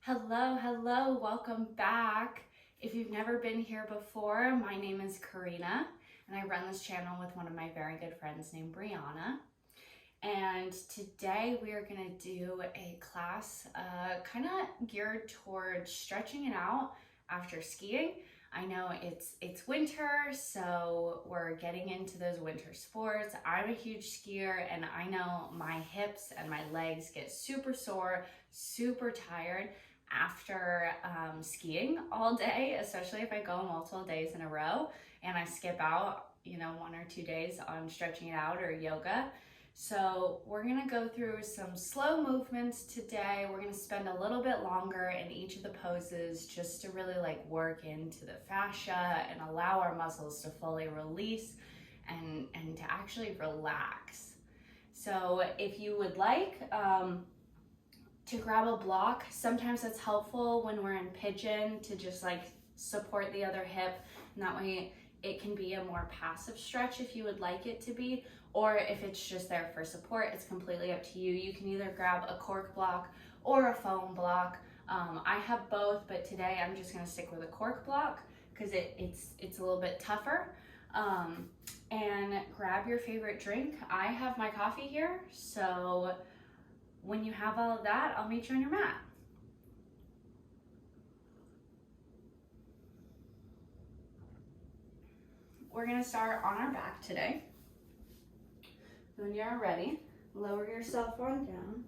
Hello, welcome back. If you've never been here before, my name is Karina, and I run this channel with one of my very good friends named Brianna. And today we are gonna do a class kind of geared towards stretching it out after skiing. I know it's winter, so we're getting into those winter sports. I'm a huge skier, and I know my hips and my legs get super sore, super tired after skiing all day, especially if I go multiple days in a row and I skip out, 1 or 2 days on stretching it out or yoga. So we're gonna go through some slow movements today. We're gonna spend a little bit longer in each of the poses just to really work into the fascia and allow our muscles to fully release and to actually relax. So if you would like to grab a block, sometimes it's helpful when we're in pigeon to just support the other hip, and that way it can be a more passive stretch if you would like it to be, or if it's just there for support, it's completely up to you. You can either grab a cork block or a foam block. I have both, but today I'm just gonna stick with a cork block because it's a little bit tougher. And grab your favorite drink. I have my coffee here, so when you have all of that, I'll meet you on your mat. We're gonna start on our back today. When you're ready, lower yourself on down.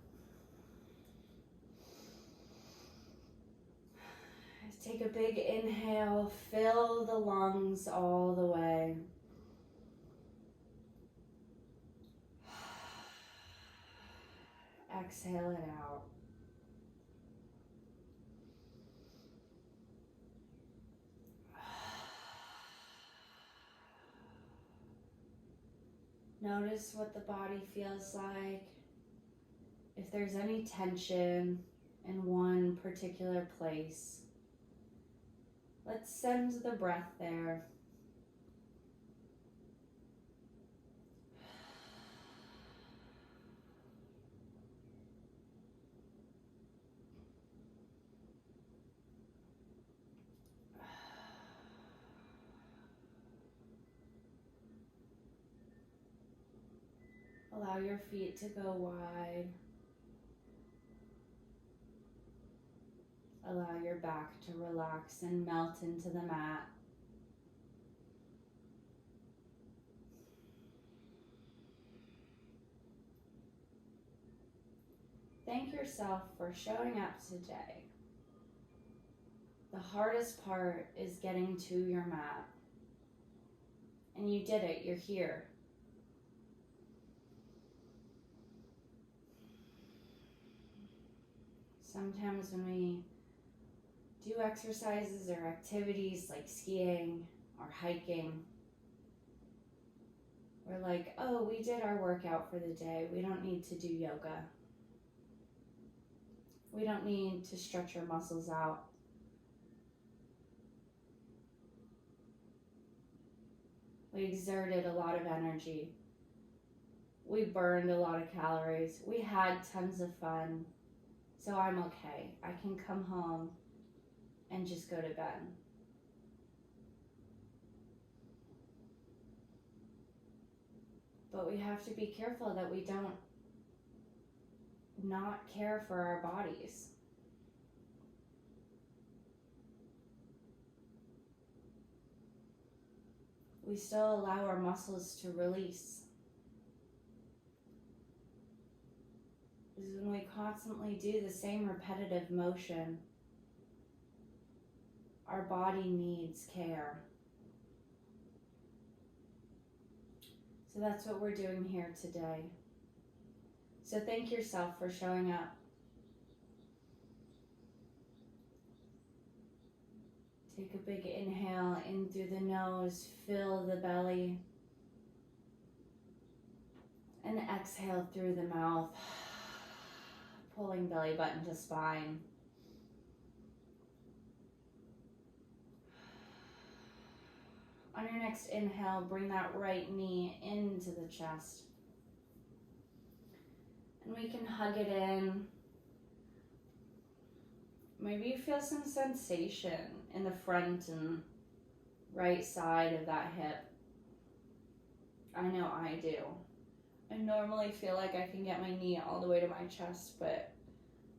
Take a big inhale, fill the lungs all the way. Exhale it out. Notice what the body feels like. If there's any tension in one particular place, let's send the breath there. Allow your feet to go wide. Allow your back to relax and melt into the mat. Thank yourself for showing up today. The hardest part is getting to your mat. And you did it, you're here. Sometimes when we do exercises or activities like skiing or hiking, we're like, oh, we did our workout for the day. We don't need to do yoga. We don't need to stretch our muscles out. We exerted a lot of energy. We burned a lot of calories. We had tons of fun. So I'm okay. I can come home and just go to bed. But we have to be careful that we don't not care for our bodies. We still allow our muscles to release. Because when we constantly do the same repetitive motion, our body needs care. So that's what we're doing here today. So thank yourself for showing up. Take a big inhale in through the nose, fill the belly, and exhale through the mouth, pulling belly button to spine. On your next inhale, bring that right knee into the chest. And we can hug it in, maybe you feel some sensation in the front and right side of that hip. I know I do. I normally feel like I can get my knee all the way to my chest, but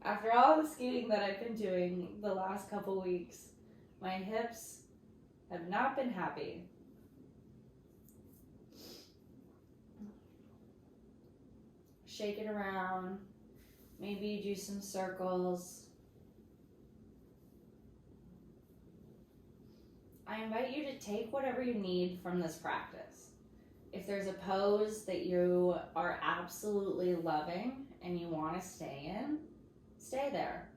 after all the skating that I've been doing the last couple weeks, my hips have not been happy. Shake it around. Maybe you do some circles. I invite you to take whatever you need from this practice. If there's a pose that you are absolutely loving and you want to stay in, stay there.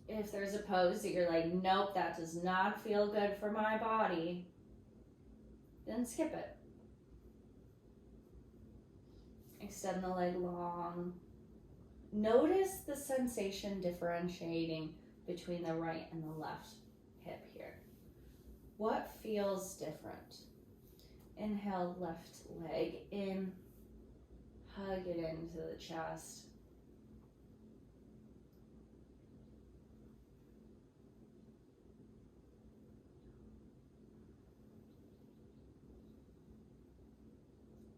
If there's a pose that you're like, nope, that does not feel good for my body, then skip it. Extend the leg long. Notice the sensation differentiating between the right and the left hip here. What feels different? Inhale, left leg in. Hug it into the chest.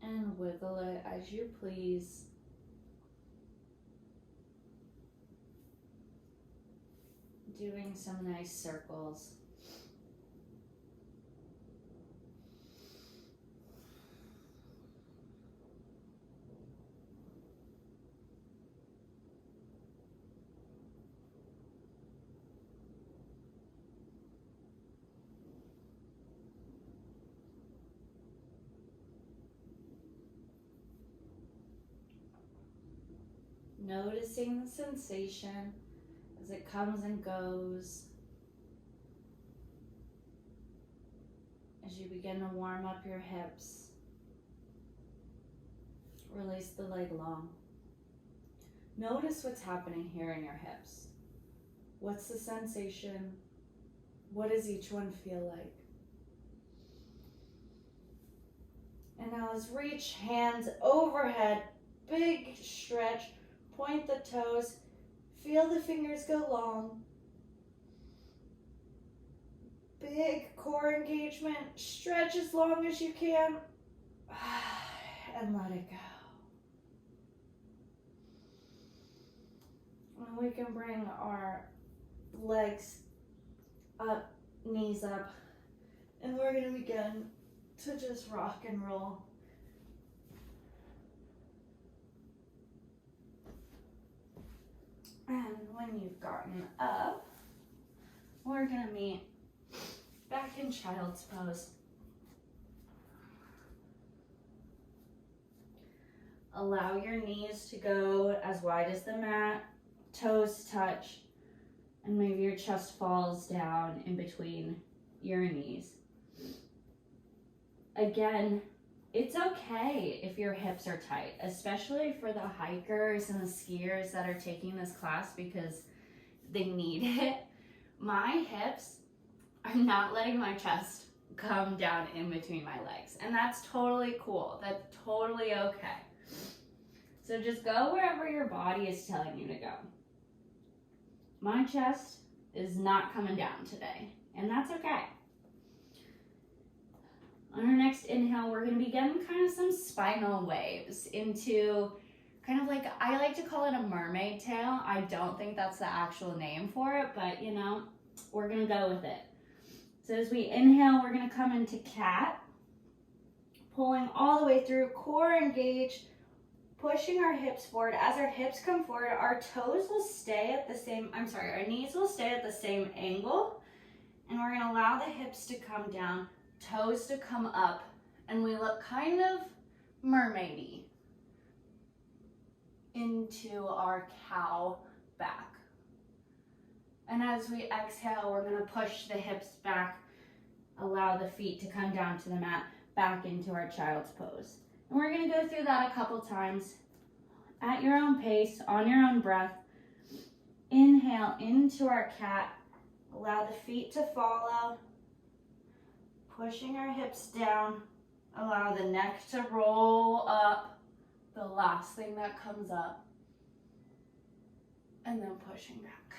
And wiggle it as you please. Doing some nice circles. Noticing the sensation as it comes and goes. As you begin to warm up your hips, release the leg long. Notice what's happening here in your hips. What's the sensation? What does each one feel like? And now let's reach hands overhead, big stretch, point the toes, feel the fingers go long. Big core engagement, stretch as long as you can, and let it go. And we can bring our legs up, knees up, and we're going to begin to just rock and roll. And when you've gotten up, we're going to meet back in child's pose. Allow your knees to go as wide as the mat, toes touch, and maybe your chest falls down in between your knees. Again, it's okay if your hips are tight, especially for the hikers and the skiers that are taking this class because they need it. My hips are not letting my chest come down in between my legs, and that's totally cool. That's totally okay. So just go wherever your body is telling you to go. My chest is not coming down today, and that's okay. On our next inhale, we're going to begin kind of some spinal waves into kind of like, I like to call it a mermaid tail. I don't think that's the actual name for it, but you know, we're going to go with it. So as we inhale, we're going to come into cat, pulling all the way through, core engaged, pushing our hips forward. As our hips come forward, our toes will stay at the same, our knees will stay at the same angle, and we're going to allow the hips to come down, toes to come up, and we look kind of mermaidy into our cow back. And as we exhale, we're going to push the hips back, allow the feet to come down to the mat, back into our child's pose. And we're going to go through that a couple times at your own pace, on your own breath. Inhale into our cat, allow the feet to follow, pushing our hips down, allow the neck to roll up, the last thing that comes up. and then pushing back.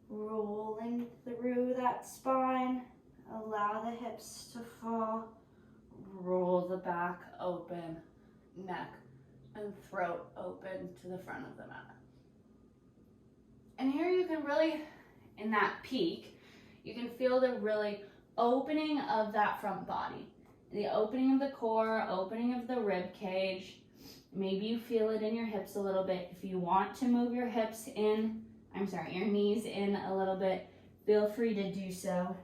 Rolling through that spine, allow the hips to fall, roll the back open, neck and throat open to the front of the mat. And here you can really, in that peak, you can feel the really opening of that front body. The opening of the core, opening of the rib cage. Maybe you feel it in your hips a little bit. If you want to move your hips in, your knees in a little bit, feel free to do so.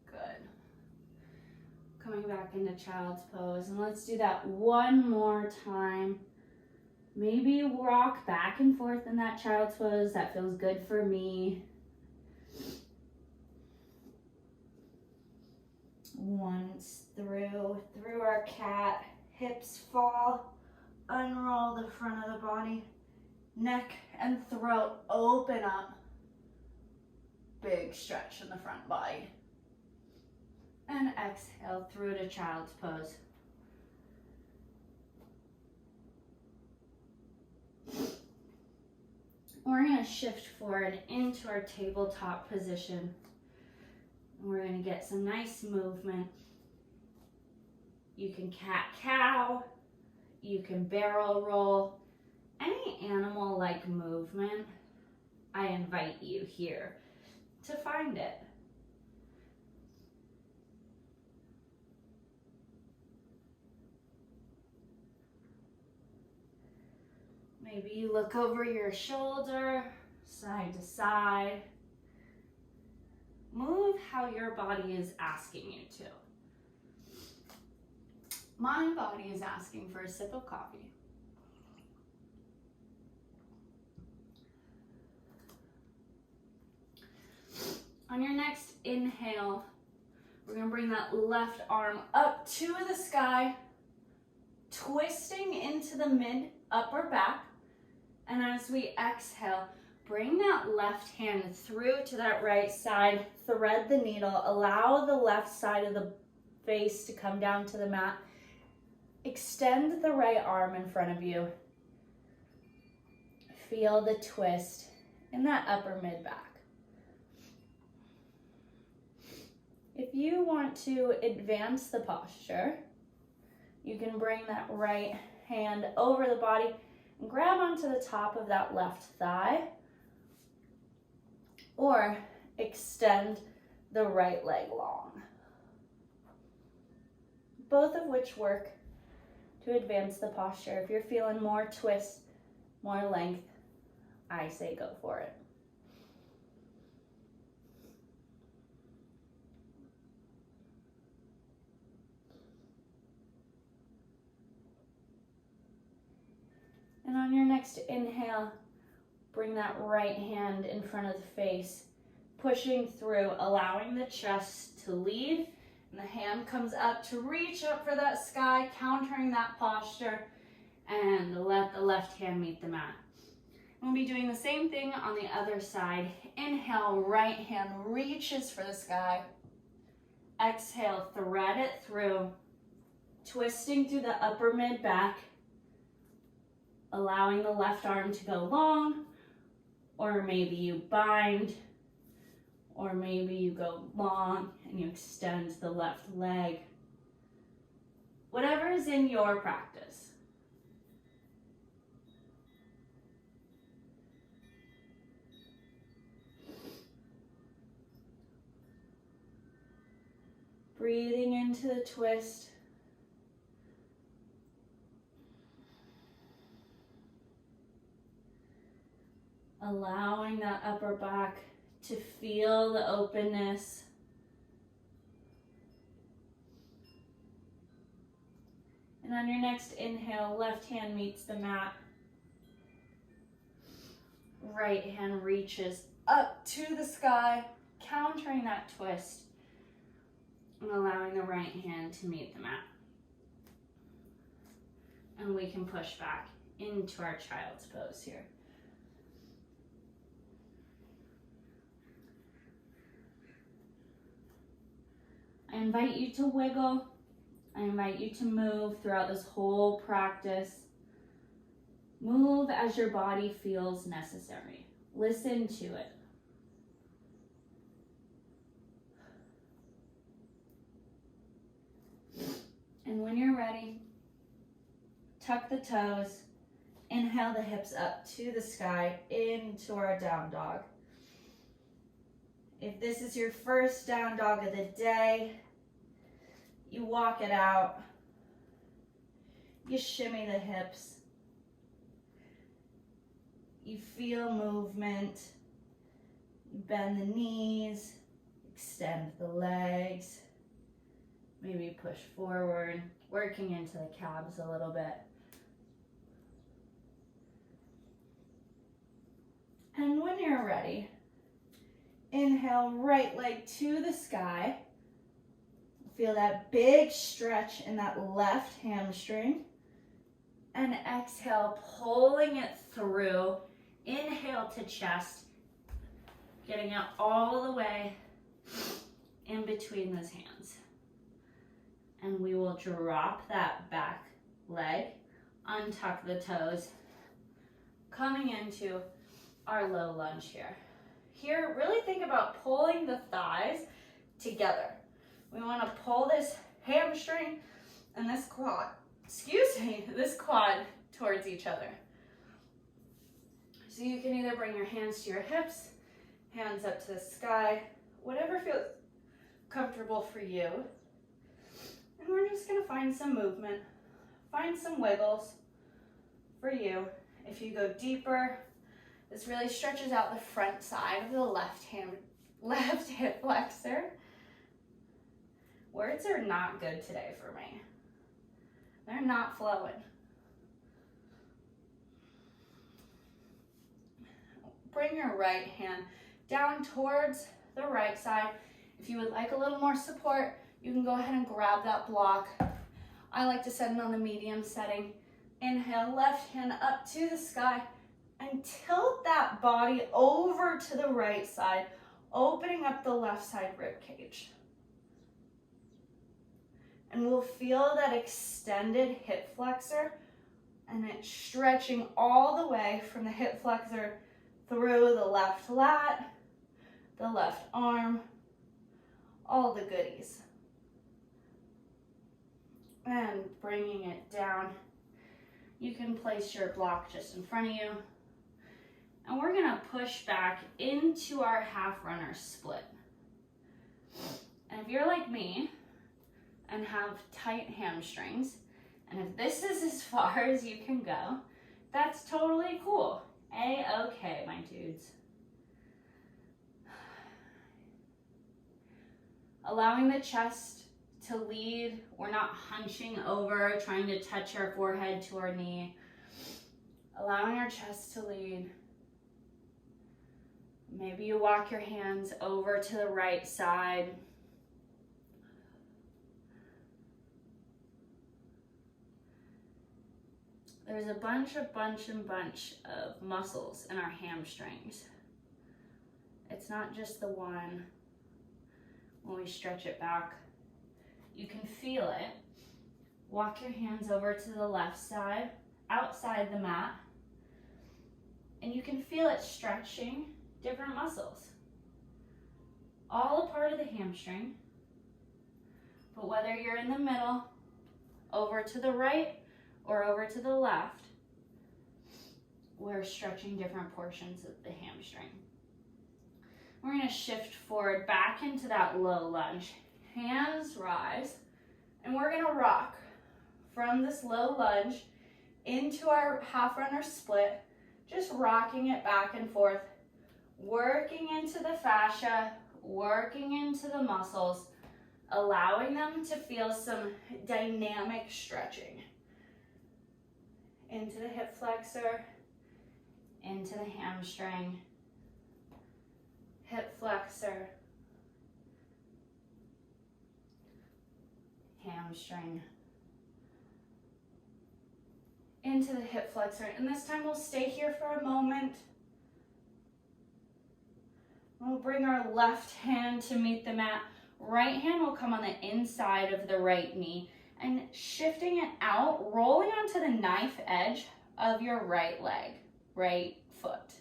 Good. Coming back into child's pose, and let's do that one more time. Maybe rock back and forth in that child's pose. That feels good for me. Once through our cat, hips fall, unroll the front of the body, neck and throat open up. Big stretch in the front body. And exhale through to child's pose. We're going to shift forward into our tabletop position. We're going to get some nice movement. You can cat-cow, you can barrel roll, any animal-like movement. I invite you here to find it. Maybe you look over your shoulder, side to side. Move how your body is asking you to. My body is asking for a sip of coffee. On your next inhale, we're going to bring that left arm up to the sky, twisting into the mid upper back. And as we exhale, bring that left hand through to that right side, thread the needle, allow the left side of the face to come down to the mat. Extend the right arm in front of you. Feel the twist in that upper mid back. If you want to advance the posture, you can bring that right hand over the body and grab onto the top of that left thigh, or extend the right leg long. Both of which work to advance the posture. If you're feeling more twist, more length, I say go for it. And on your next inhale, bring that right hand in front of the face, pushing through, allowing the chest to lead, and the hand comes up to reach up for that sky, countering that posture, and let the left hand meet the mat. We'll be doing the same thing on the other side. Inhale, right hand reaches for the sky. Exhale, thread it through, twisting through the upper mid back, allowing the left arm to go long, or maybe you bind, or maybe you go long and you extend the left leg. Whatever is in your practice. Breathing into the twist. Allowing that upper back to feel the openness. And on your next inhale, left hand meets the mat. Right hand reaches up to the sky, countering that twist, and allowing the right hand to meet the mat. And we can push back into our child's pose here. invite you to wiggle. I invite you to move throughout this whole practice. Move as your body feels necessary. Listen to it. And when you're ready, tuck the toes. Inhale the hips up to the sky into our down dog. If this is your first down dog of the day, you walk it out. You shimmy the hips. You feel movement. You bend the knees, extend the legs. Maybe push forward, working into the calves a little bit. And when you're ready, inhale, right leg to the sky. Feel that big stretch in that left hamstring. And exhale, pulling it through. Inhale to chest, getting it all the way in between those hands. And we will drop that back leg, untuck the toes, coming into our low lunge here. Here, really think about pulling the thighs together. We want to pull this hamstring and this quad, this quad towards each other. So you can either bring your hands to your hips, hands up to the sky, whatever feels comfortable for you. And we're just going to find some movement, find some wiggles for you. If you go deeper, this really stretches out the front side of the left hip flexor. Words are not good today for me. They're not flowing. Bring your right hand down towards the right side. If you would like a little more support, you can go ahead and grab that block. I like to set it on the medium setting. Inhale, left hand up to the sky and tilt that body over to the right side, opening up the left side rib cage. And we'll feel that extended hip flexor and it's stretching all the way from the hip flexor through the left lat, the left arm, all the goodies. And bringing it down, you can place your block just in front of you. And we're gonna push back into our half runner split. And if you're like me and have tight hamstrings, and if this is as far as you can go, that's totally cool. A-okay, my dudes. Allowing the chest to lead. We're not hunching over, trying to touch our forehead to our knee. Allowing our chest to lead. Maybe you walk your hands over to the right side. There's a bunch of muscles in our hamstrings. It's not just the one. When we stretch it back, you can feel it. Walk your hands over to the left side, outside the mat, and you can feel it stretching different muscles. All a part of the hamstring, but whether you're in the middle, over to the right, or over to the left, we're stretching different portions of the hamstring. We're going to shift forward back into that low lunge. Hands rise, and we're going to rock from this low lunge into our half runner split, just rocking it back and forth, working into the fascia, working into the muscles, allowing them to feel some dynamic stretching. Into the hip flexor, into the hamstring, hip flexor, hamstring, into the hip flexor. And this time we'll stay here for a moment. We'll bring our left hand to meet the mat. Right hand will come on the inside of the right knee and shifting it out, rolling onto the knife edge of your right leg, right foot.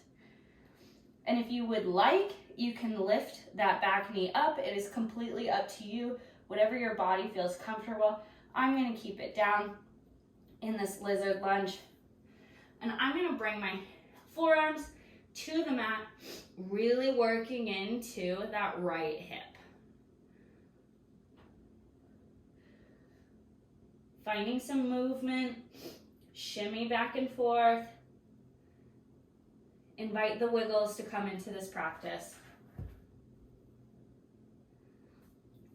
And if you would like, you can lift that back knee up. It is completely up to you, whatever your body feels comfortable. I'm gonna keep it down in this lizard lunge. And I'm gonna bring my forearms to the mat, really working into that right hip. Finding some movement, shimmy back and forth. Invite the wiggles to come into this practice.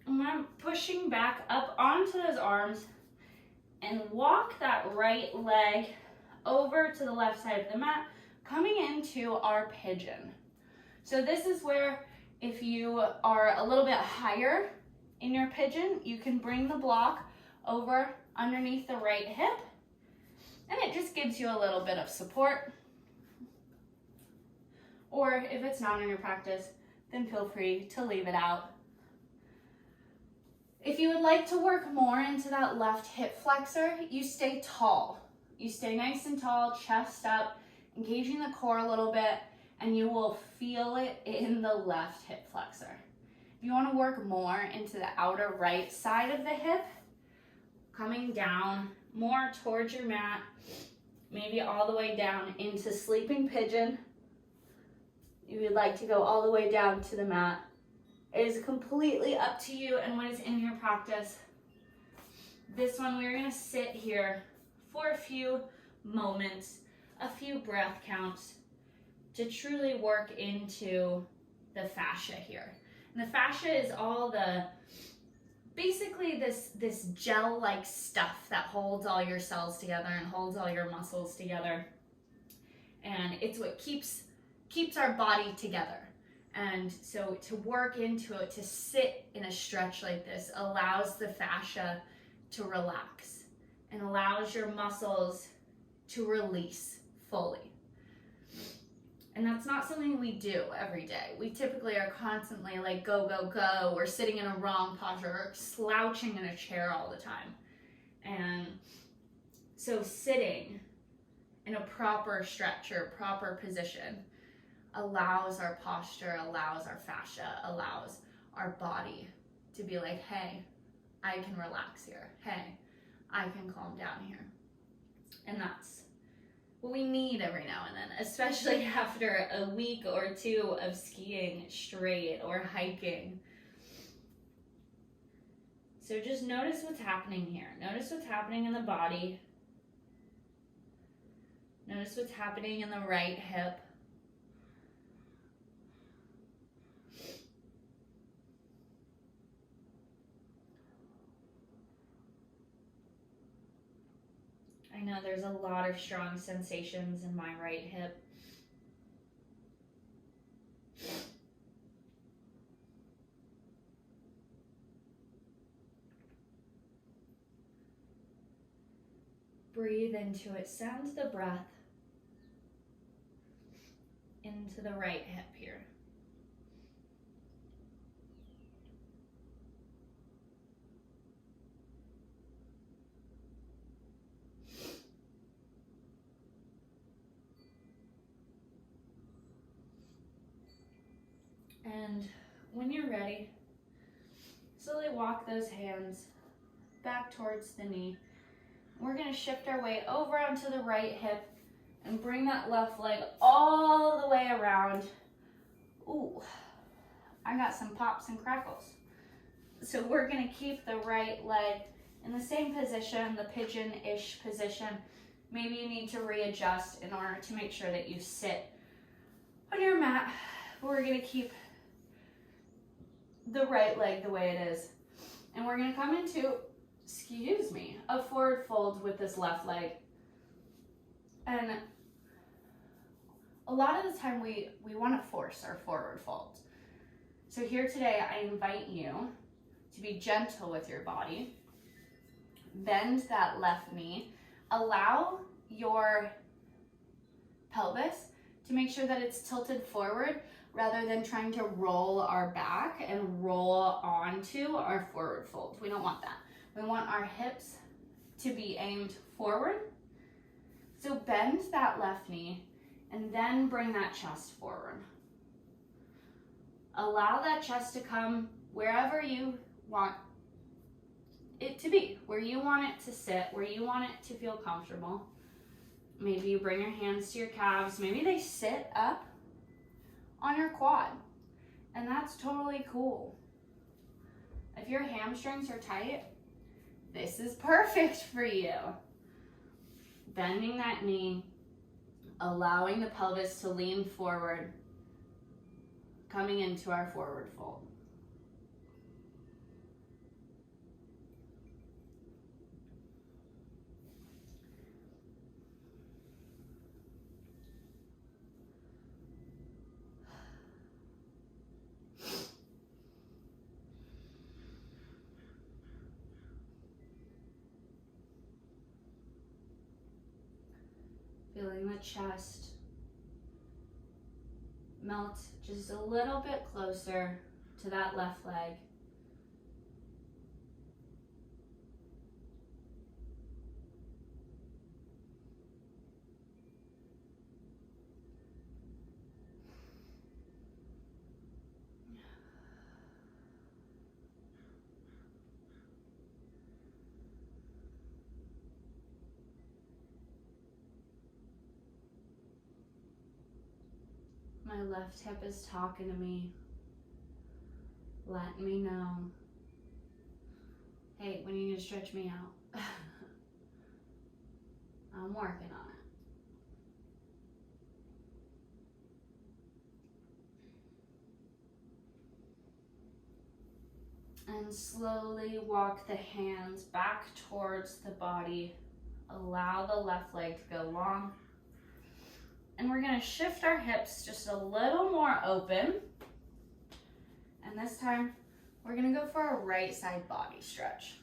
And I'm pushing back up onto those arms and walk that right leg over to the left side of the mat, coming into our pigeon. So this is where if you are a little bit higher in your pigeon, you can bring the block over underneath the right hip, and it just gives you a little bit of support. Or if it's not in your practice, then feel free to leave it out. If you would like to work more into that left hip flexor, you stay tall. You stay nice and tall, chest up, engaging the core a little bit, and you will feel it in the left hip flexor. If you want to work more into the outer right side of the hip, coming down more towards your mat, maybe all the way down into sleeping pigeon. You would like to go all the way down to the mat. It is completely up to you and what is in your practice. This one, we're going to sit here for a few moments, a few breath counts to truly work into the fascia here. And the fascia is all the, basically this gel-like stuff that holds all your cells together and holds all your muscles together. And it's what keeps our body together. And so to work into it, to sit in a stretch like this, allows the fascia to relax and allows your muscles to release fully. And that's not something we do every day. We typically are constantly like go, go, go. We're sitting in a wrong posture or slouching in a chair all the time. And so sitting in a proper stretch or proper position allows our posture, allows our fascia, allows our body to be like, hey, I can relax here. Hey, I can calm down here. And that's what we need every now and then, especially after a week or two of skiing straight or hiking. So just notice what's happening here. Notice what's happening in the body. Notice what's happening in the right hip. I know there's a lot of strong sensations in my right hip. Breathe into it. Send the breath into the right hip here. And when you're ready, slowly walk those hands back towards the knee. We're going to shift our weight over onto the right hip and bring that left leg all the way around. Ooh, I got some pops and crackles. So we're going to keep the right leg in the same position, the pigeon-ish position. Maybe you need to readjust in order to make sure that you sit on your mat. We're going to keep the right leg the way it is. And we're going to come into, a forward fold with this left leg. And a lot of the time we want to force our forward fold. So here today, I invite you to be gentle with your body. Bend that left knee. Allow your pelvis to make sure that it's tilted forward, rather than trying to roll our back and roll onto our forward fold. We don't want that. We want our hips to be aimed forward. So bend that left knee and then bring that chest forward. Allow that chest to come wherever you want it to be, where you want it to sit, where you want it to feel comfortable. Maybe you bring your hands to your calves. Maybe they sit up on your quad, and that's totally cool. If your hamstrings are tight, this is perfect for you. Bending that knee, allowing the pelvis to lean forward, coming into our forward fold. Feeling the chest melt just a little bit closer to that left leg. My left hip is talking to me, letting me know, hey, when are you going to stretch me out? I'm working on it. And slowly walk the hands back towards the body. Allow the left leg to go long. And we're going to shift our hips just a little more open. And this time, we're going to go for a right side body stretch.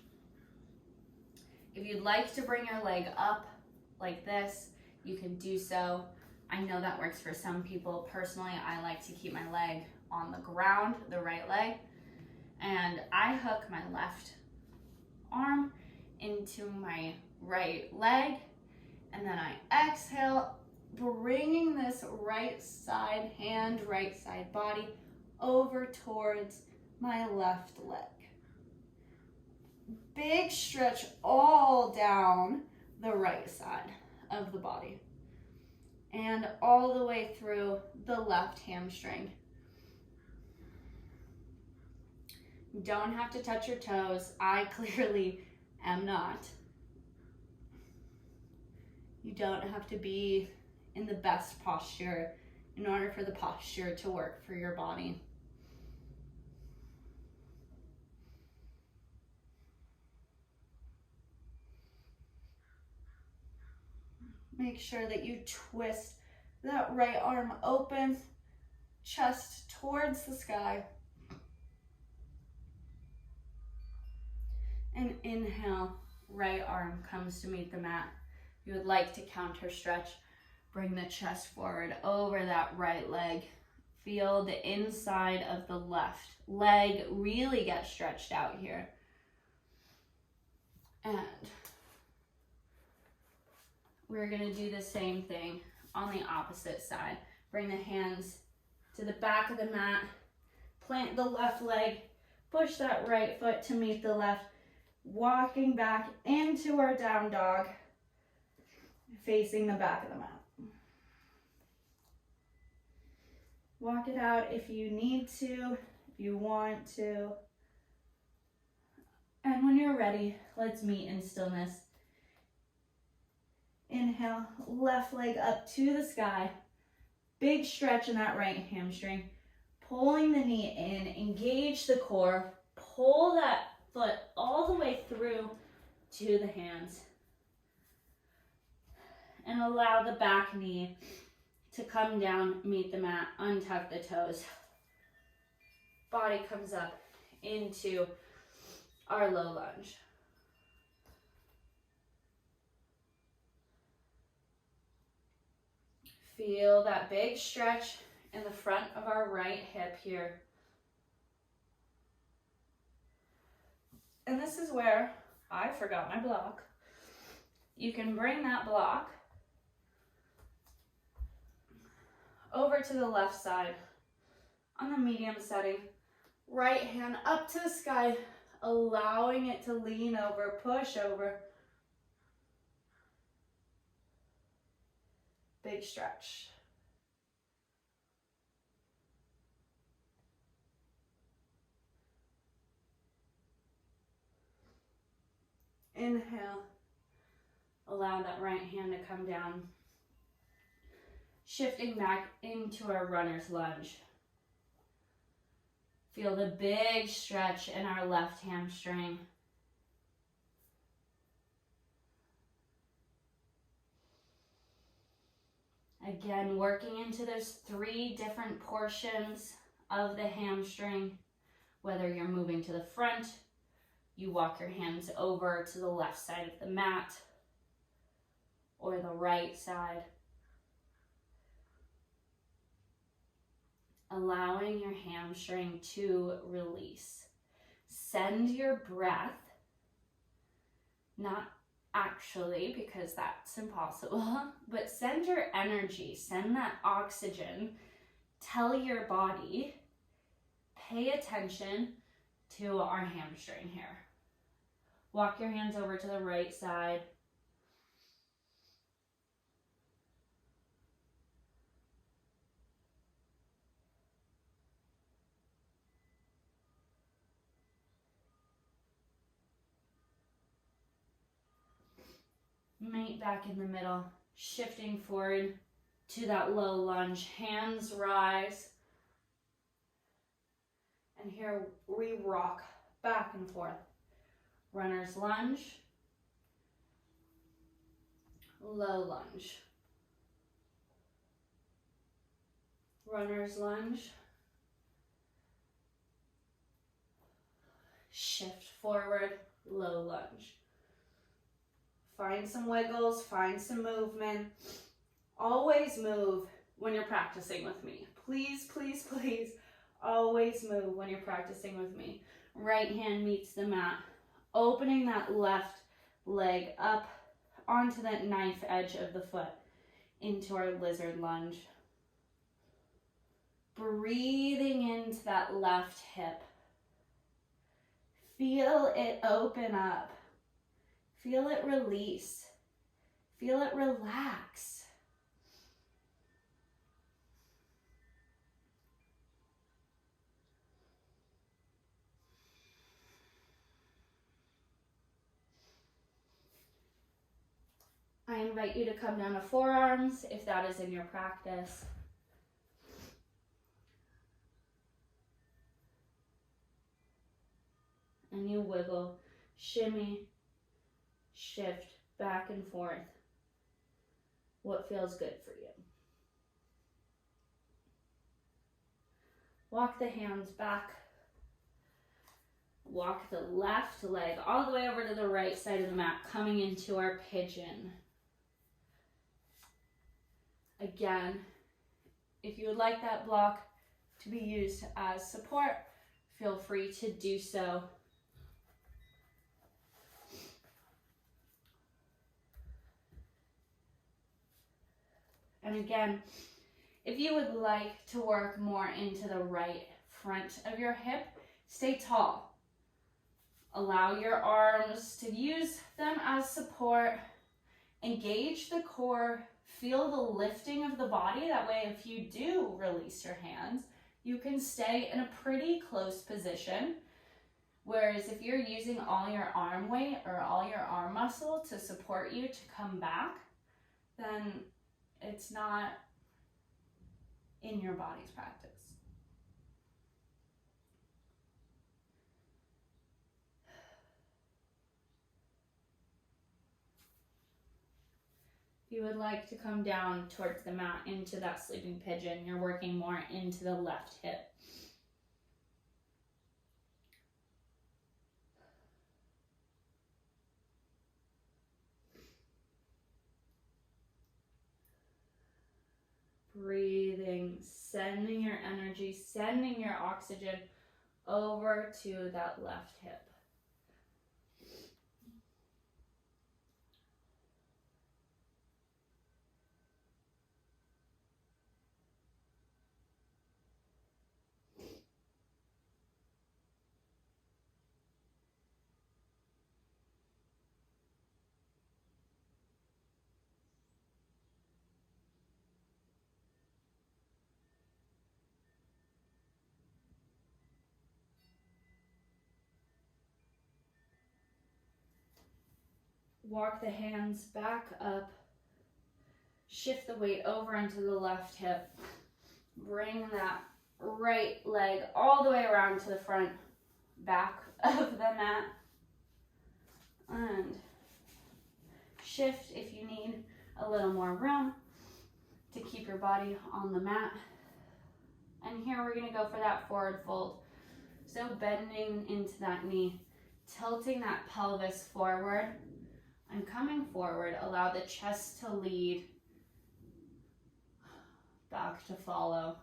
If you'd like to bring your leg up like this, you can do so. I know that works for some people. Personally, I like to keep my leg on the ground, the right leg. And I hook my left arm into my right leg. And then I exhale, bringing this right side hand, right side body over towards my left leg. Big stretch all down the right side of the body and all the way through the left hamstring. You don't have to touch your toes. I clearly am not. You don't have to be in the best posture in order for the posture to work for your body. Make sure that you twist that right arm open, chest towards the sky. And inhale, right arm comes to meet the mat. If you would like to counter stretch, bring the chest forward over that right leg. Feel the inside of the left leg really get stretched out here. And we're gonna do the same thing on the opposite side. Bring the hands to the back of the mat, plant the left leg, push that right foot to meet the left, walking back into our down dog, facing the back of the mat. Walk it out if you need to, if you want to. And when you're ready, let's meet in stillness. Inhale, left leg up to the sky. Big stretch in that right hamstring. Pulling the knee in, engage the core. Pull that foot all the way through to the hands. And allow the back knee to come down, meet the mat, untuck the toes. Body comes up into our low lunge. Feel that big stretch in the front of our right here. And this is where I forgot my block. You can bring that block over to the left side on the medium setting. Right hand up to the sky, allowing it to lean over, push over. Big stretch. Inhale. Allow that right hand to come down. Shifting back into our runner's lunge. Feel the big stretch in our left hamstring. Again, working into those 3 different portions of the hamstring. Whether you're moving to the front, you walk your hands over to the left side of the mat, or the right side. Allowing your hamstring to release. Send your breath, not actually because that's impossible, but send your energy, send that oxygen. Tell your body, pay attention to our hamstring here. Walk your hands over to the right side. Meet back in the middle, shifting forward to that low lunge. Hands rise. And here we rock back and forth. Runner's lunge, low lunge. Runner's lunge. Shift forward, low lunge. Find some wiggles, find some movement. Always move when you're practicing with me. Please, please, please, always move when you're practicing with me. Right hand meets the mat. Opening that left leg up onto that knife edge of the foot into our lizard lunge. Breathing into that left hip. Feel it open up. Feel it release. Feel it relax. I invite you to come down to forearms if that is in your practice. And you wiggle, shimmy, shift back and forth. What feels good for you? Walk the hands back. Walk the left leg all the way over to the right side of the mat, coming into our pigeon. Again, if you would like that block to be used as support, feel free to do so. And again, if you would like to work more into the right front of your hip, stay tall. Allow your arms to use them as support. Engage the core. Feel the lifting of the body. That way, if you do release your hands, you can stay in a pretty close position. Whereas if you're using all your arm weight or all your arm muscle to support you to come back, then it's not in your body's practice. If you would like to come down towards the mat into that sleeping pigeon, you're working more into the left hip. Breathing sending your energy, sending your oxygen over to that left hip. Walk the hands back up. Shift the weight over into the left hip. Bring that right leg all the way around to the front back of the mat. And shift if you need a little more room to keep your body on the mat. And here we're going to go for that forward fold. So bending into that knee, tilting that pelvis forward, and coming forward. Allow the chest to lead, back to follow.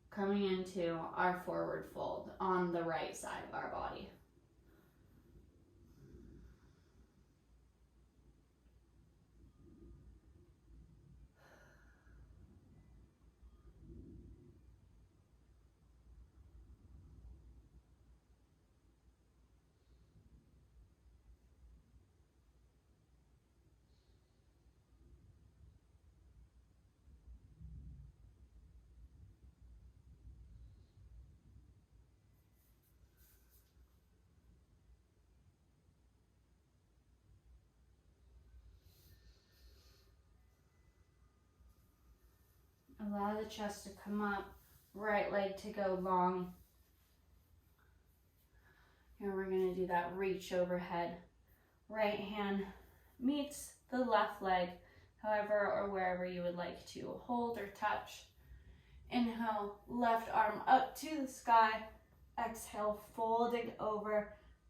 Coming into our forward fold on the right side of our body. Allow the chest to come up, right leg to go long. Here we're going to do that reach overhead. Right hand meets the left leg, however or wherever you would like to hold or touch. Inhale, left arm up to the sky. Exhale, folding over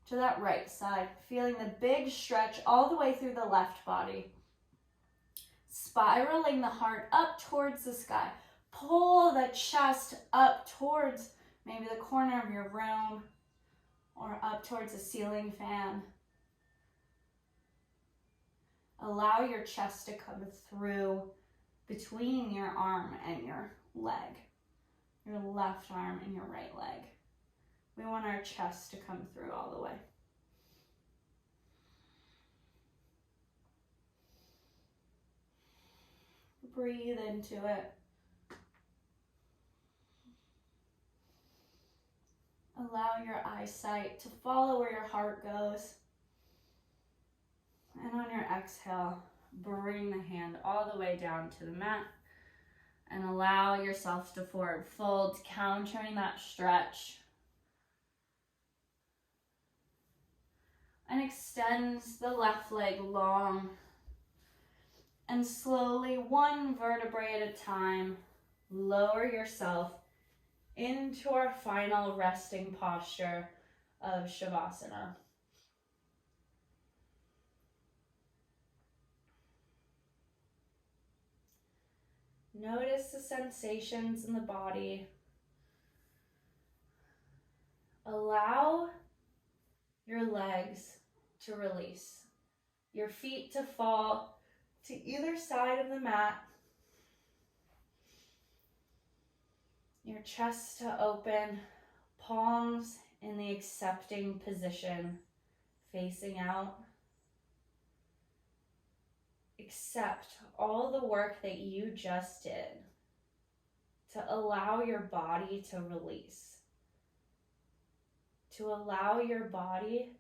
to that right side. Feeling the big stretch all the way through the left body. Spiraling the heart up towards the sky. Pull the chest up towards maybe the corner of your room or up towards a ceiling fan. Allow your chest to come through between your arm and your leg, your left arm and your right leg. We want our chest to come through all the way. Breathe into it. Allow your eyesight to follow where your heart goes. And on your exhale, bring the hand all the way down to the mat and allow yourself to forward fold, countering that stretch. And extends the left leg long. And slowly, one vertebrae at a time, lower yourself into our final resting posture of Shavasana. Notice the sensations in the body. Allow your legs to release, your feet to fall to either side of the mat, your chest to open, palms in the accepting position, facing out. Accept all the work that you just did to allow your body to release, to allow your body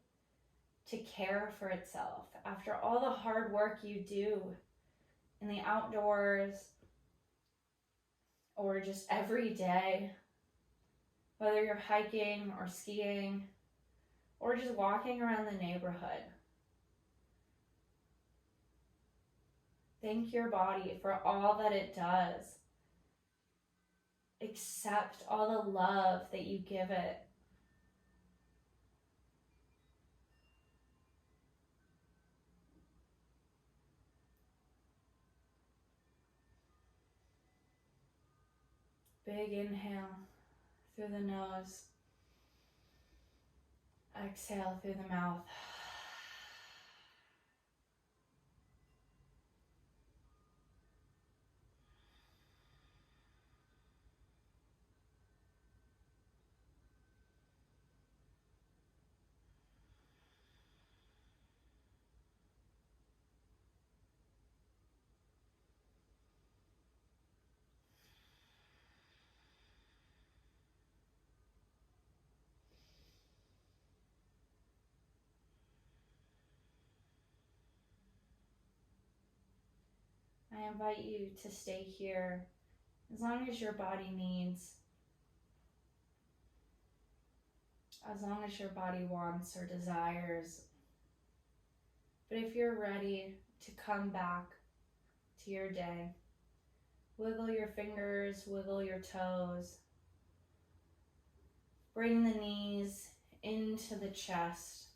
to care for itself after all the hard work you do in the outdoors or just every day, whether you're hiking or skiing or just walking around the neighborhood. Thank your body for all that it does. Accept all the love that you give it. Big inhale through the nose. Exhale through the mouth. I invite you to stay here as long as your body needs, as long as your body wants or desires. But if you're ready to come back to your day, wiggle your fingers, wiggle your toes. Bring the knees into the chest,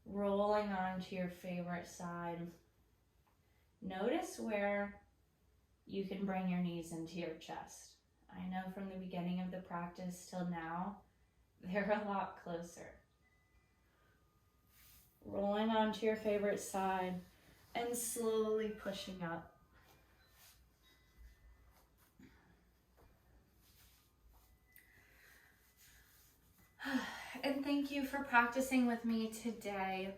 rolling onto your favorite side. Notice where you can bring your knees into your chest. I know from the beginning of the practice till now, they're a lot closer. Rolling onto your favorite side and slowly pushing up. And thank you for practicing with me today.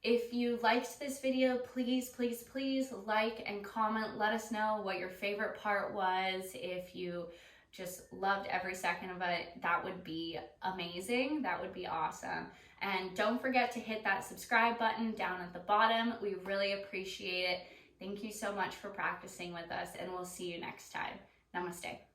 If you liked this video, please, please, please like and comment. Let us know what your favorite part was. If you just loved every second of it, that would be amazing. That would be awesome. And don't forget to hit that subscribe button down at the bottom. We really appreciate it. Thank you so much for practicing with us, and we'll see you next time. Namaste.